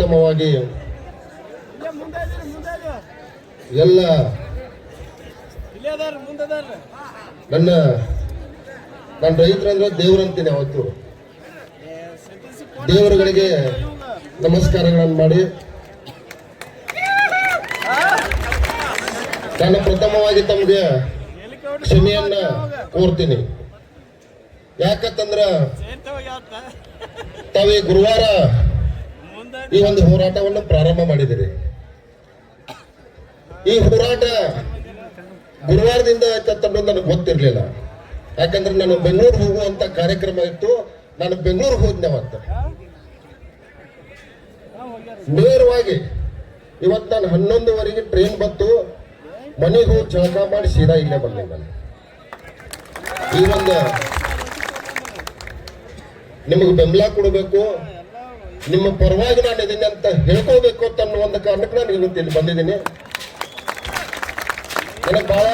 ಪ್ರಥಮವಾಗಿ ಎಲ್ಲ ನನ್ನ ರೈತರಂದ್ರೆ ದೇವರಂತೀನಿ ಅವತ್ತು ದೇವರುಗಳಿಗೆ ನಮಸ್ಕಾರಗಳನ್ನು ಮಾಡಿ ನಾನು ಪ್ರಥಮವಾಗಿ ತಮಗೆ ಕ್ಷಮೆಯನ್ನ ಕೋರ್ತೀನಿ. ಯಾಕಂತಂದ್ರ ತಾವೇ ಗುರುವಾರ ಈ ಒಂದು ಹೋರಾಟವನ್ನು ಪ್ರಾರಂಭ ಮಾಡಿದಿರಿ. ಈ ಹೋರಾಟ ಗುರುವಾರದಿಂದ ಆಯ್ತಂತ ನನಗೆ ಗೊತ್ತಿರ್ಲಿಲ್ಲ. ಯಾಕಂದ್ರೆ ನಾನು ಬೆಂಗಳೂರು ಹೋಗುವಂತ ಕಾರ್ಯಕ್ರಮ ಇತ್ತು. ನಾನು ಬೆಂಗಳೂರು ಹೋದ್ನೆ ಅವತ್ತು. ನೇರವಾಗಿ ಇವತ್ತು ನಾನು 11:15 ಟ್ರೈನ್ ಬಂತು. ಮನೆಗೆ ಹೋಗಿ ಜಳಕ ಮಾಡಿ ಸೀದಾ ಇಲ್ಲೇ ಬಂದೆ. ನಾನು ಈ ಒಂದು ನಿಮಗೆ ಬೆಂಬಲ ಕೊಡಬೇಕು, ನಿಮ್ಮ ಪರವಾಗಿ ನಾನು ಇದೀನಿ ಅಂತ ಹೇಳ್ಕೋಬೇಕು ಅಂತ ಅನ್ನೋ ಒಂದು ಕಾರಣಕ್ಕೆ ನಾನು ಇವತ್ತು ಇಲ್ಲಿ ಬಂದಿದ್ದೀನಿ. ನನಗೆ ಬಹಳ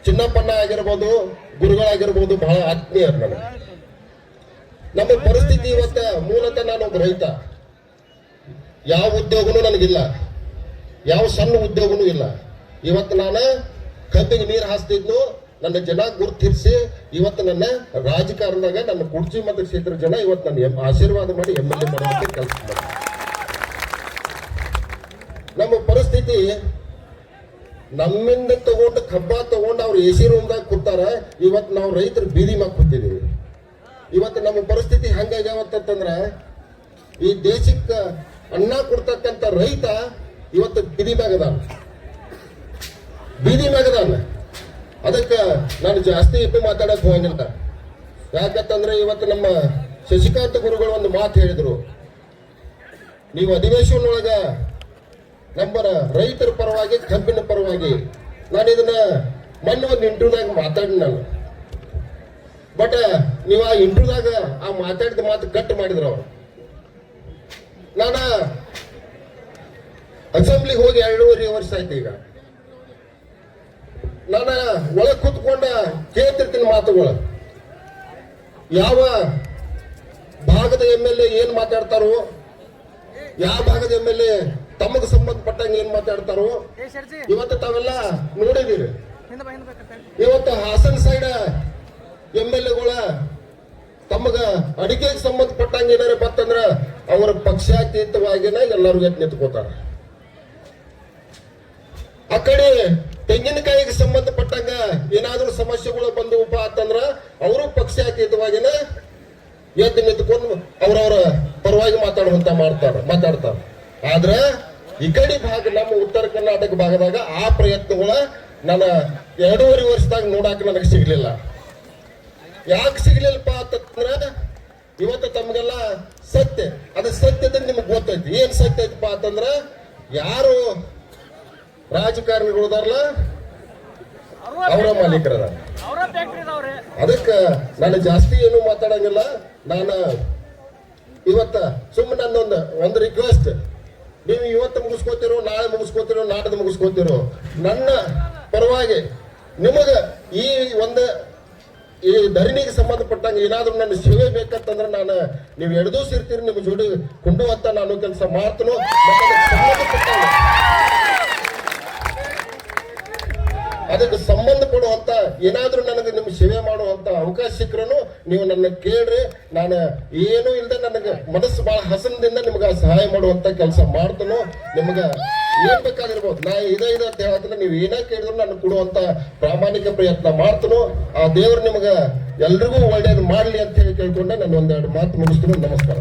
ಚಿನ್ನಪ್ಪಣ್ಣ ಆಗಿರ್ಬೋದು, ಗುರುಗಳಾಗಿರ್ಬೋದು, ಬಹಳ ಆತ್ಮೀಯರು ನನಗೆ. ನಮ್ಮ ಪರಿಸ್ಥಿತಿ ಇವತ್ತ ಮೂಲತಃ ನಾನೊಬ್ಬ ರೈತ. ಯಾವ ಉದ್ಯೋಗನೂ ನನಗಿಲ್ಲ, ಯಾವ ಸಣ್ಣ ಉದ್ಯೋಗನೂ ಇಲ್ಲ. ಇವತ್ತು ನಾನು ಕಬ್ಬಿಗೆ ನೀರು ಹಾಸ್ತಿದ್ದು ನನ್ನ ಜನ ಗುರುತಿರಿಸಿ ಇವತ್ತು ನನ್ನ ರಾಜಕಾರಣದಾಗ ನನ್ನ ಕುರ್ಚಿ ಮತ್ತು ಕ್ಷೇತ್ರ ಜನ ಇವತ್ತು ನನ್ನ ಆಶೀರ್ವಾದ ಮಾಡಿ MLA ಮಾಡುವಂತ ಕೆಲಸ ಮಾಡಿ. ನಮ್ಮ ಪರಿಸ್ಥಿತಿ ನಮ್ಮಿಂದ ತಗೊಂಡು ಕಬ್ಬ ತಗೊಂಡು ಅವ್ರು AC ರೂಮ್ದಾಗ ಕೂತಾರ. ಇವತ್ತು ನಾವು ರೈತರು ಬೀದಿ ಮ್ಯಾಗ ಕೂತಿದ್ದೀವಿ. ಇವತ್ತು ನಮ್ಮ ಪರಿಸ್ಥಿತಿ ಹಂಗಾಗ್ಯಾವತ್ತಂದ್ರ ಈ ದೇಶಕ್ಕೆ ಅನ್ನ ಕೊಡ್ತಕ್ಕಂಥ ರೈತ ಇವತ್ತು ಬೀದಿ ಮ್ಯಾಗದಾನ. ಅದಕ್ಕೆ ನಾನು ಜಾಸ್ತಿ ಇಟ್ಟು ಮಾತಾಡಕ್ ಹೋಗಿಲ್ಲ. ಯಾಕಂತಂದ್ರೆ ಇವತ್ತು ನಮ್ಮ ಶಶಿಕಾಂತ್ ಗುರುಗಳು ಒಂದು ಮಾತು ಹೇಳಿದ್ರು. ನೀವು ಅಧಿವೇಶನೊಳಗ ನಮ್ಮ ರೈತರ ಪರವಾಗಿ, ಕಬ್ಬಿನ ಪರವಾಗಿ ನಾನು ಇದನ್ನ ಮೊನ್ನೆ ಒಂದು ಇಂಟರ್ವ್ಯೂದಾಗ ಮಾತಾಡಿ ನಾನು. ಬಟ್ ನೀವು ಆ ಇಂಟರ್ವ್ಯೂದಾಗ ಆ ಮಾತಾಡಿದ ಮಾತು ಕಟ್ ಮಾಡಿದ್ರು ಅವರು. ನಾನು ಅಸೆಂಬ್ಲಿಗೆ ಹೋಗಿ 2.5 ವರ್ಷ ಆಯ್ತು. ಈಗ ನಾನು ಒಳಗೆ ಕೂತ್ಕೊಂಡ ಕೇಳ್ತಿರ್ತೀನಿ ಮಾತುಗಳು. ಯಾವ ಭಾಗದ MLA ಏನ್ ಮಾತಾಡ್ತಾರೋ, ಯಾವ ಭಾಗದ MLA ತಮಗೆ ಸಂಬಂಧಪಟ್ಟಂಗೆ ಏನ್ ಮಾತಾಡ್ತಾರೋ ಇವತ್ತು ತಾವೆಲ್ಲ ನೋಡಿದೀರಿ. ಇವತ್ತು ಹಾಸನ ಸೈಡ್ MLAಗಳ ತಮಗ ಅಡಿಕೆಗೆ ಸಂಬಂಧಪಟ್ಟಂಗೆ ಏನಾರ ಬತ್ತಂದ್ರ ಅವರ ಪಕ್ಷಾತೀತವಾಗಿನ ಎಲ್ಲರೂ ಎದ್ದು ನಿಂತ್ಕೋತಾರ. ಆ ಕಡೆ ತೆಂಗಿನಕಾಯಿಗೆ ಸಂಬಂಧಪಟ್ಟಂಗ ಏನಾದ್ರೂ ಸಮಸ್ಯೆಗಳು ಬಂದವಪ್ಪ ಅಂತಂದ್ರ ಅವರು ಪಕ್ಷಾತೀತವಾಗಿನ ಎದ್ದು ನಿಂತ್ಕೊಂಡು ಅವರವರ ಪರವಾಗಿ ಮಾತಾಡ್ತಾರ. ಆದ್ರ ಈ ಕಡೆ ಭಾಗ ನಮ್ಮ ಉತ್ತರ ಕರ್ನಾಟಕ ಭಾಗದಾಗ ಆ ಪ್ರಯತ್ನಗಳ ನನ್ನ 2.5 ವರ್ಷದಾಗ ನೋಡಾಕ ನನಗೆ ಸಿಗ್ಲಿಲ್ಲ. ಯಾಕೆ ಸಿಗ್ಲಿಲ್ಲಪ್ಪ ಅಂತಂದ್ರ ಇವತ್ತು ತಮ್ಗೆಲ್ಲ ಸತ್ಯ, ಅದು ಸತ್ಯದ ನಿಮ್ಗೆ ಗೊತ್ತೈತಿ. ಏನ್ ಸತ್ಯ ಐತಪ್ಪ ಅಂತಂದ್ರ ಯಾರು ರಾಜಕಾರಣಿಗಳದಾರಲ್ಲ ಅವರ ಮಾಲೀಕರದ. ಅದಕ್ಕೆ ನಾನು ಜಾಸ್ತಿ ಏನು ಮಾತಾಡಂಗಿಲ್ಲ. ನಾನು ಇವತ್ತ ಸುಮ್ಮನೆ ಒಂದು ರಿಕ್ವೆಸ್ಟ್, ನೀವು ಇವತ್ತು ಮುಗಿಸ್ಕೋತಿರೋ, ನಾಳೆ ಮುಗಿಸ್ಕೋತಿರೋ, ನಾಡ್ದು ಮುಗಿಸ್ಕೋತಿರೋ, ನನ್ನ ಪರವಾಗಿ ನಿಮಗ ಈ ಧರಣಿಗೆ ಸಂಬಂಧಪಟ್ಟಂಗೆ ಏನಾದ್ರೂ ನನ್ನ ಸೇವೆ ಬೇಕಂತಂದ್ರೆ ನಾನು ನೀವು ಎಡದೂಸಿರ್ತೀರಿ, ನಿಮ್ಮ ಜೋಡಿ ಕೊಂಡುವಂತ ನಾನು ಕೆಲಸ ಮಾಡ್ತನೋ. ಅದಕ್ಕೆ ಸಂಬಂಧಪಡುವಂತ ಏನಾದ್ರೂ ನನಗೆ ನಿಮ್ಮ ಸೇವೆ ಮಾಡುವಂತ ಅವಕಾಶ ಸಿಕ್ಕರೂ ನೀವು ನನ್ನ ಕೇಳ್ರಿ. ನಾನು ಏನೂ ಇಲ್ಲದೆ ನನಗೆ ಮನಸ್ಸು ಬಹಳ ಹಸನದಿಂದ ನಿಮ್ಗೆ ಸಹಾಯ ಮಾಡುವಂತ ಕೆಲಸ ಮಾಡ್ತನೋ. ನಿಮ್ಗೆ ಏನ್ ಬೇಕಾಗಿರ್ಬೋದು, ನಾ ಇದ ಅಂತ ಹೇಳತ್ತಂದ್ರೆ ನೀವು ಏನೇ ಕೇಳಿದ್ರು ನಾನು ಕೊಡುವಂತ ಪ್ರಾಮಾಣಿಕ ಪ್ರಯತ್ನ ಮಾಡ್ತನೋ. ಆ ದೇವ್ರು ನಿಮ್ಗೆ ಎಲ್ರಿಗೂ ಒಳ್ಳೇದು ಮಾಡ್ಲಿ ಅಂತ ಹೇಳಿ ಕೇಳ್ಕೊಂಡೆ ನಾನು 1-2 ಮಾತು ಮುಗಿಸ್ತೀನಿ. ನಮಸ್ಕಾರ.